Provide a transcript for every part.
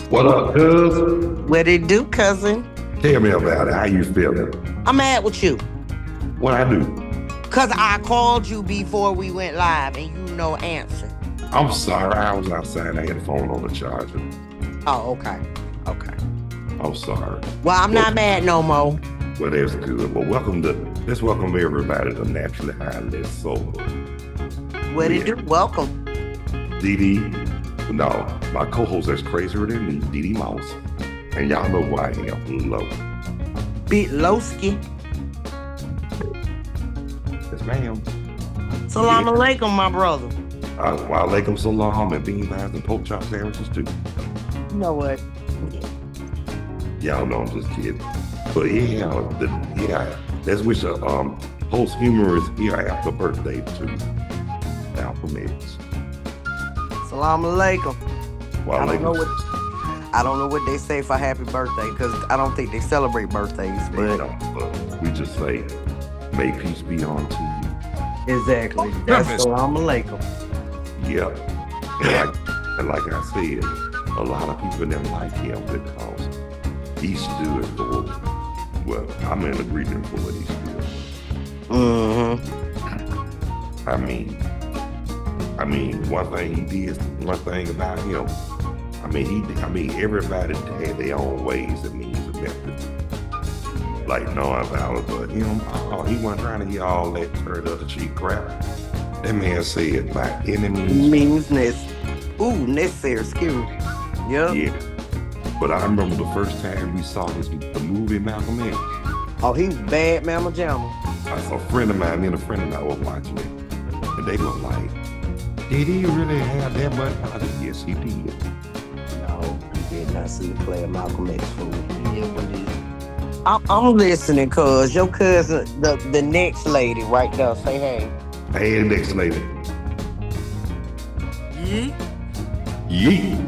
What up, cuz? What it do, cousin? Tell me about it. How you feeling? I'm mad with you. What I do? Cause I called you before we went live and you no answer. I'm sorry. I was outside. I had the phone on the charger. Oh, okay. Okay. I'm sorry. Well, I'm not mad no more. Well, that's good. Well, let's welcome everybody to Naturally High Less Sober. What it do? Welcome. Dee Dee. No, my co-host is crazier than me, Dee Dee Mouse. And y'all know who I am. Low. Bit Lowski. Yes, ma'am. Salam alaikum, my brother. Wa alaikum salam and bean pies and pork chop sandwiches too. You know what? Y'all know I'm just kidding. But let's wish a host humorous here after birthday to Malcolm X. Salam alaikum. Wa I don't know alaikum. I don't know what they say for happy birthday because I don't think they celebrate birthdays. But We just say, may peace be unto you. exactly, that's salam alaikum. Yeah. And like I said, a lot of people didn't like him because he stood for, well, I'm in agreement for what he stood for. Mm-hmm. I mean, one thing he did, one thing about him, everybody had their own ways and means of method. Like non-violent, but him, he wasn't trying to hear all that turd other cheap crap. That man said, by enemies. Means necessary, excuse me. Yep. Yeah. But I remember the first time we saw the movie Malcolm X. Oh, he was bad, Mama Jamma. A friend of mine, me and a friend of mine was watching it. And they were like, did he really have that much? I said, yes, he did. No, he did not see the play of Malcolm X fool. I'm listening, cuz your cousin, the next lady right there, say hey. Hey, next lady. Yeet. Yeet.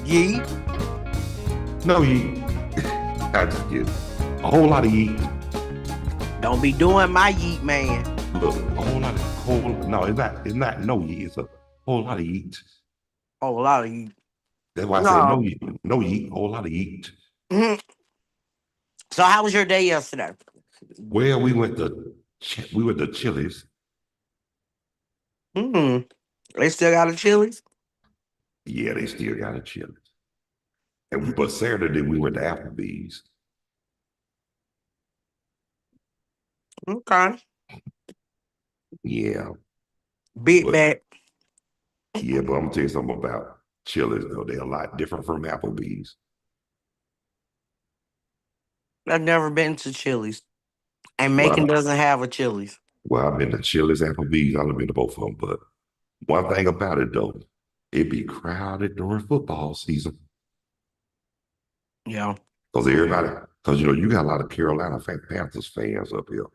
Yeet. No yeet. I just kidding. A whole lot of yeet. Don't be doing my yeet, man. Look, no, it's not no yeet. It's a whole lot of yeet. Oh, a lot of yeet. That's why I said no yeet. No yeet, whole lot of yeet. Mm-hmm. So how was your day yesterday? Well, we went to Chili's. They still got a Chili's? Yeah, they still got a Chili's. But Saturday we went to Applebee's. Okay. Yeah. Big bag. Yeah, but I'm gonna tell you something about Chili's though. They're a lot different from Applebee's. I've never been to Chili's. And Macon doesn't have a Chili's. Well, I've been to Chili's, Applebee's. I've been to both of them. But one thing about it though, it be crowded during football season. Yeah. Because you got a lot of Carolina Panthers fans up here.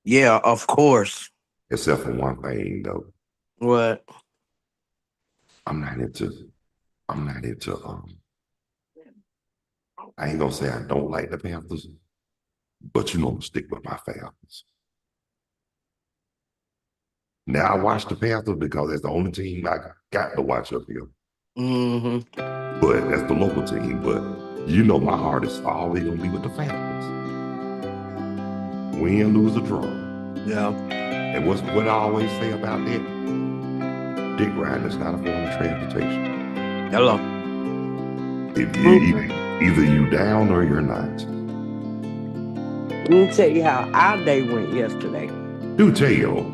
Yeah, of course. Except for one thing though. What? I'm not into I ain't gonna say I don't like the Panthers, but I'm gonna stick with my Falcons. Now I watch the Panthers because that's the only team I got to watch up here. Mm-hmm. But that's the local team. But my heart is always gonna be with the Falcons. Win, lose, or draw. Yeah. And what I always say about that, dick riding is not a form of transportation. Hello. If either you down or you're not. Let me tell you how our day went yesterday. Do tell.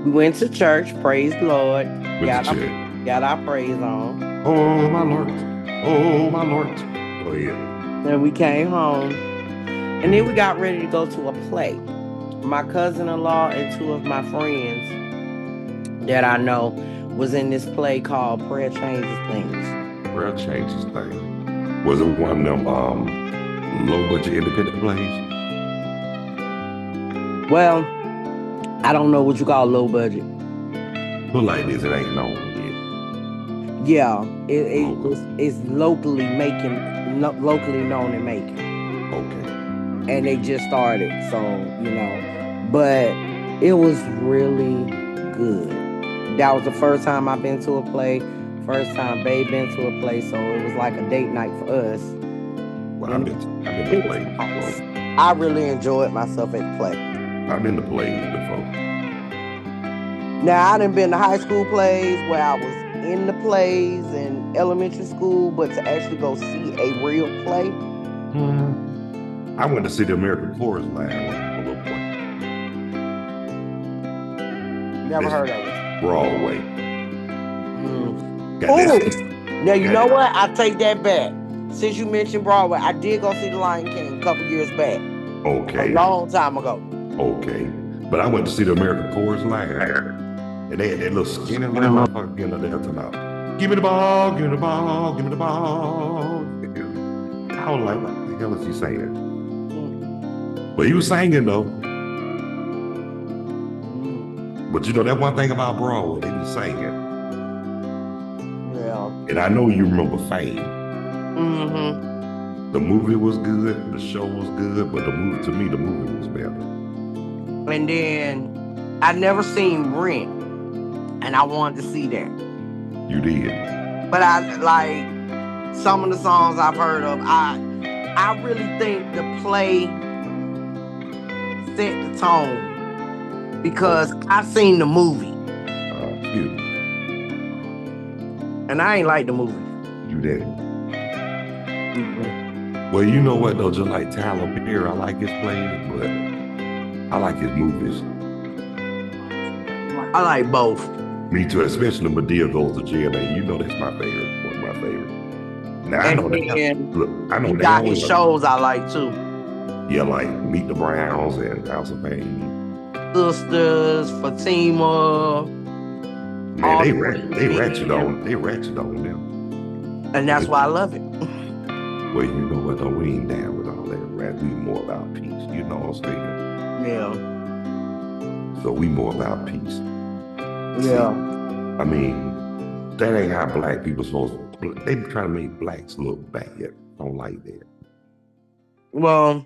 We went to church, praise the Lord. Got our praise on. Oh my Lord. Oh my Lord. Oh yeah. Then we came home. And then we got ready to go to a play. My cousin-in-law and two of my friends that I know was in this play called Prayer Changes Things. Prayer Changes Things. Was it one of them low-budget independent plays? Well, I don't know what you call low budget. But like this, it ain't known yet. Yeah, it's locally known in Macon. Okay. And they just started, so, but it was really good. That was the first time I've been to a play. First time Babe been to a play, so it was like a date night for us. Well, I've been to plays before. I really enjoyed myself at the play. I've been to plays before. Now, I done been to high school plays where I was in the plays in elementary school, but to actually go see a real play. I went to see the American Chorus Line when I was a little boy. Never heard of it. Broadway. Now, you know what? I take that back. Since you mentioned Broadway, I did go see The Lion King a couple years back. Okay. A long time ago. Okay. But I went to see the American Chorus Line. And they had that little skinny little motherfucker in there talking about, give me the ball, give me the ball, give me the ball. I was like, what the hell is he saying? But he was singing though. But you know that one thing about Broadway, they be singing. Yeah. And I know you remember Fame. Mm-hmm. The movie was good, the show was good, but the movie was better. And then I never seen Rent, and I wanted to see that. You did. But I like some of the songs I've heard of. I really think the play set the tone because I seen the movie. And I ain't like the movie. You didn't. Well, you know what though, just like Tyler Perry, I like his plays, but I like his movies. I like both. Me too, especially Medea Goes to Jail. And you know that's my favorite, one of my favorites. Now I know that. Look, I know he that. Got his shows I like too. Yeah, like Meet the Browns and House of Pain. Sisters, Fatima. Man, they ratchet on them. And that's why I love it. Well, you know what though, we ain't down with all that rap. We more about peace. You know what I'm saying? Yeah. So we more about peace. Yeah. I mean, that ain't how black people supposed to. They be trying to make blacks look bad. Don't like that. Well,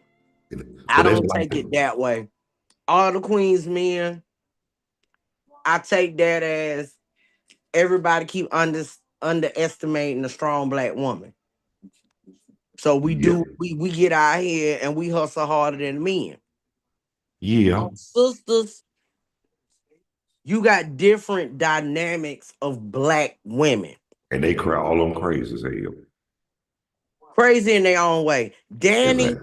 So I don't take it that way. All the Queen's men, I take that as everybody keep underestimating a strong black woman. So we get out here and we hustle harder than men. Yeah. Sisters, you got different dynamics of black women. And they cry all them crazy as hell. Crazy in their own way. Danny,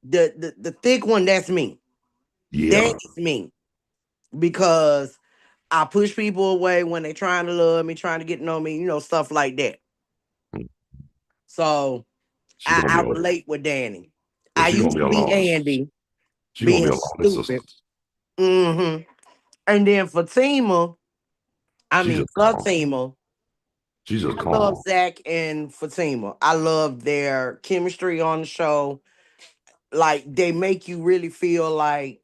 the thick one, that's me. Yeah. Danny's me. Because I push people away when they're trying to love me, trying to get to know me, stuff like that. So I relate with Danny. I used to be Andy. She gonna be stupid. Mm-hmm. And then Fatima, Fatima. She's just calm. I love Zach and Fatima. I love their chemistry on the show. Like, they make you really feel like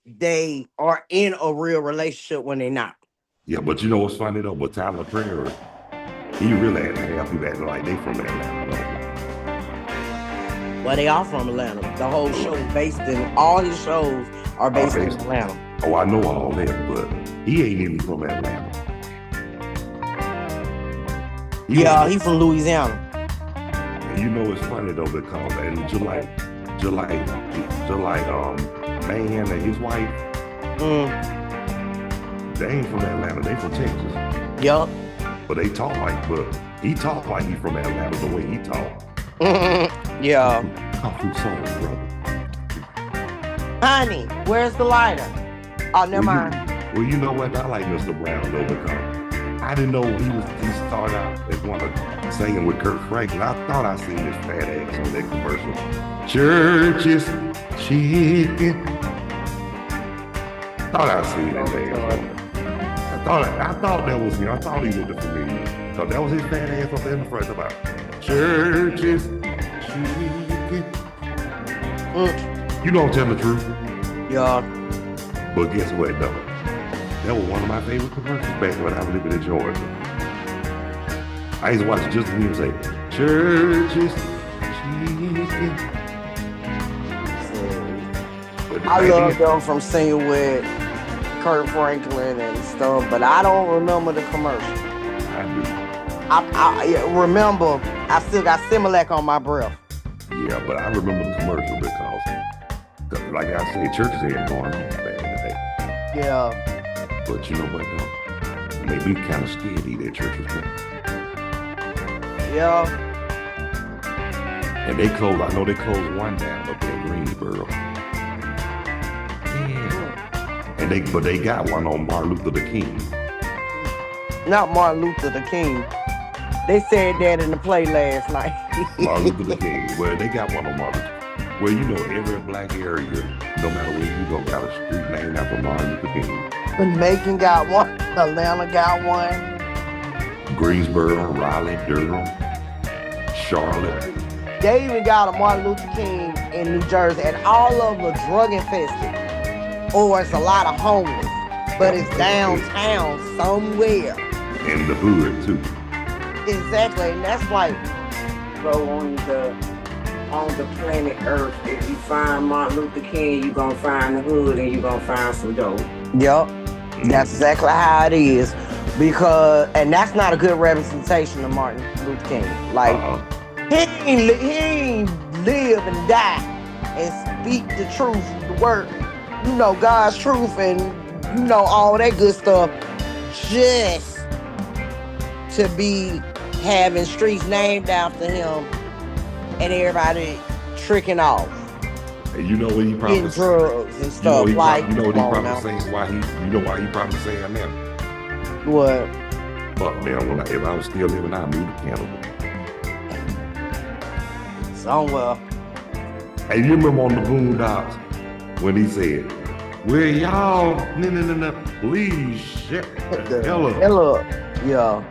they are in a real relationship when they're not. Yeah, but you know what's funny though? But Tyler Perry, he really had to have people acting like they from Atlanta. Well, they are from Atlanta. The whole show is based in, all his shows are based in Atlanta. Oh, I know all that, but he ain't even from Atlanta. He's from Louisiana. And you know it's funny though, because just like Man and his wife, they ain't from Atlanta, they from Texas. Yup. But he talk like he from Atlanta the way he talk. Yeah. Coffee song, brother. Honey, where's the lighter? Oh, never mind. Well, you know what? I like Mr. Brown though, because I didn't know he started out as one of singing with Kurt Franklin. I thought I seen this fat ass on that commercial. Church's chicken. Thought I seen that man. I thought that was him. I thought he looked familiar. So that was his fat ass up there in the front about Church's chicken. You know I'm telling the truth. Yeah. But guess what though? That was one of my favorite commercials back when I was living in Georgia. I used to watch just the music say, Church's chicken. I love them from singing with Kurt Franklin and stuff, but I don't remember the commercial. I do. remember, I still got Similac on my breath. Yeah, but I remember the commercial because, like I say, churches ain't going on back in the day. Yeah. But you know what, though? Made me kind of scared to eat at churches now. Yeah. And they closed, I know they closed one down up in Greensboro. Yeah. But they got one on Martin Luther the King. Not Martin Luther the King. They said that in the play last night. Martin Luther the King. Well, they got one on Martin. Well, you know, every black area, no matter where you go, got a street named after Martin Luther King. Macon got one. Atlanta got one. Greensboro, Raleigh, Durham, Charlotte. They even got a Martin Luther King in New Jersey, and all of them are drug infested. Or it's a lot of homeless. But it's downtown somewhere. In the hood, too. Exactly, and that's like go on the planet Earth. If you find Martin Luther King, you're gonna find the hood and you're gonna find some dope. Yep. That's exactly how it is. Because and that's not a good representation of Martin Luther King. Like he ain't live and die and speak the truth, the word, you know, God's truth and you know all that good stuff just to be having streets named after him and everybody tricking off. And you know what he probably getting drugs and stuff you know like you know what he probably saying why he probably saying that? What? Fuck man, if I was still living, I'd move to Canada. Somewhere. Hey, you remember on the Boondocks when he said, "Well, y'all, no, please shut the hell up." Hello. Yeah.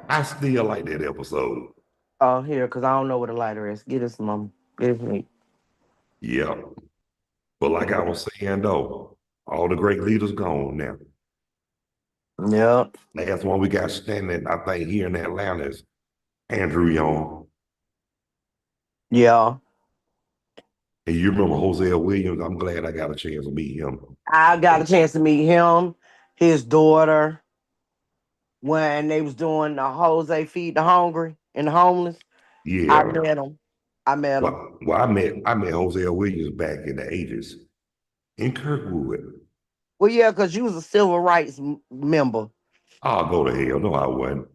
I still like that episode. Oh, here, because I don't know where the lighter is. Get us, mom. Get us me. Yeah. But like I was saying, though, all the great leaders gone now. Yep. Last one we got standing, I think, here in Atlanta is Andrew Young. Yeah. And you remember Hosea Williams? I'm glad I got a chance to meet him. I got a chance to meet him, his daughter, when they was doing the Jose Feed the Hungry and the Homeless. Yeah. I met him. Well, I met Hosea Williams back in the 80s in Kirkwood. Well, yeah, because you was a civil rights member. I'll go to hell. No, I wasn't.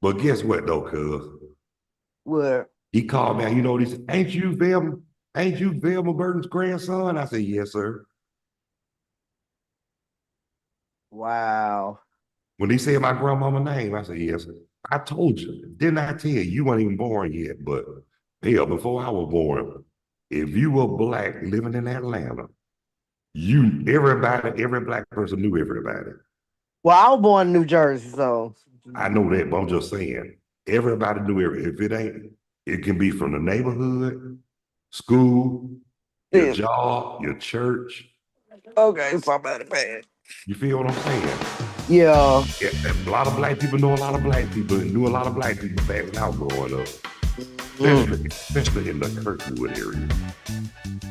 But guess what, though, cuz? What? He called me out. You know, he said, ain't you Velma Burton's grandson? I said, yes, sir. Wow. When he said my grandmama's name, I said, yes, sir. I told you. Didn't I tell you? You weren't even born yet. But, hell, before I was born, if you were black living in Atlanta, every black person knew everybody. Well, I was born in New Jersey, so. I know that, but I'm just saying, everybody knew If it ain't, it can be from the neighborhood, school, your job, your church. Okay, somebody bad. You feel what I'm saying? Yeah. A lot of black people know a lot of black people and knew a lot of black people back when I was growing up. Especially in the Kirkwood area.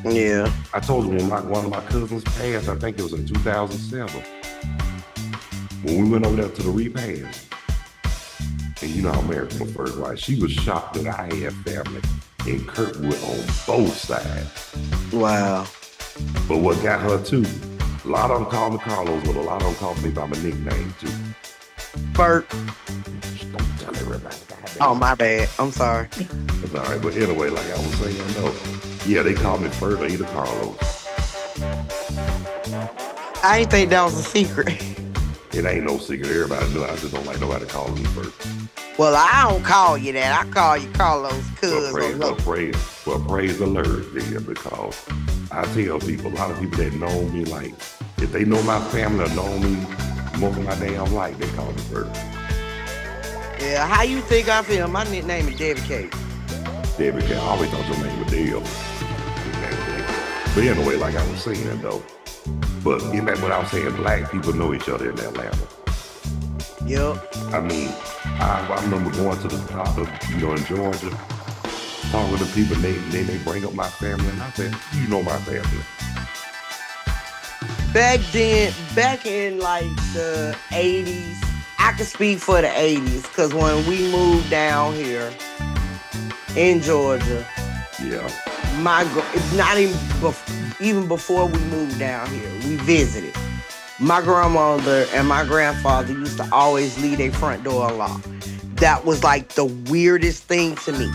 Yeah. I told you when one of my cousins passed, I think it was in 2007. When we went over there to the repast. And you know how American was first, right? She was shocked that I had family in Kirkwood on both sides. Wow. But what got her too, a lot of them call me Carlos, but a lot of them call me by my nickname too. Bert. Don't tell everybody. Oh, my bad. I'm sorry. That's all right. But anyway, like I was saying, no. Yeah, they call me Bert or either Carlos. I ain't think that was a secret. It ain't no secret. Everybody knew. I just don't like nobody calling me Bert. Well, I don't call you that. I call you Carlos, cuz. Praise the Lord, yeah, because I tell people, a lot of people that know me, like, if they know my family or know me most of my damn life, they call me Bert. Yeah, how you think I feel? My nickname is Debbie K. Debbie K. I always thought your name was Dale. But anyway, like I was saying, though, but getting back what I was saying, black people know each other in Atlanta. Yep. I mean, I remember going to the doctor, in Georgia, talking to people, they bring up my family, and I said, you know my family. Back in like the 80s, I can speak for the 80s because when we moved down here in Georgia, Yeah. not even before we moved down here, we visited. My grandmother and my grandfather used to always leave their front door unlocked. That was like the weirdest thing to me.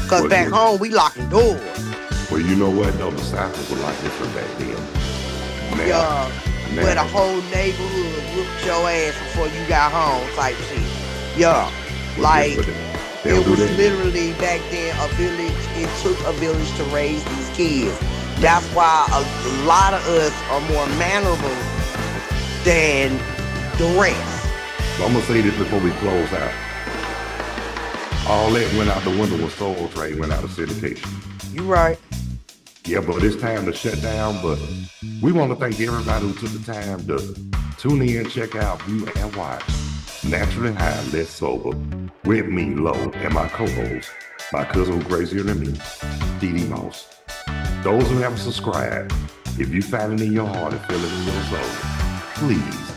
Because back home, we locking doors. Well, you know what, though? The South was like this from back then. Where the whole neighborhood whooped your ass before you got home type shit. Yeah. Like, it was literally back then a village. It took a village to raise these kids. That's why a lot of us are more mannerable than the rest. So I'm going to say this before we close out. All that went out the window when Soul Train went out of syndication. You right. Yeah, but it's time to shut down. But we want to thank everybody who took the time to tune in, check out, view, and watch Naturally High, Less Sober with me, Lo, and my co-host, my cousin who's crazier than me, Dee Moss. Those who haven't subscribed, if you find it in your heart and feel it in your soul, please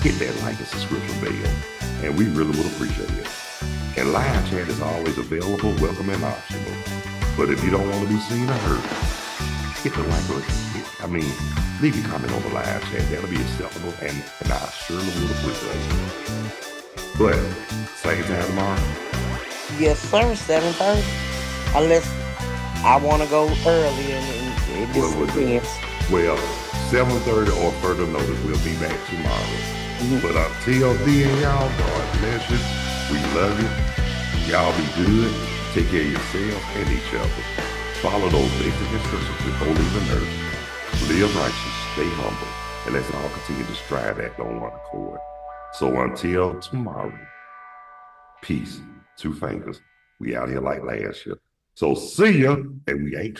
hit that like and subscription bell, and we really would appreciate it. And live chat is always available, welcome, and optional. But if you don't want to be seen or heard, hit the like button. Leave your comment on the live chat. That'll be acceptable, and I surely will appreciate it. But same time tomorrow. Yes, sir. 7:30. Unless I want to go early, and it just depends. Well, 7:30 or further notice, we'll be back tomorrow. Mm-hmm. But until then, y'all, God bless you. We love you. Y'all be good. Take care of yourself and each other. Follow those basic instructions before leaving Earth. Live righteous, stay humble, and let's all continue to strive at on one accord. So until tomorrow, peace. 2 fingers. We out here like last year. So see ya, and we ain't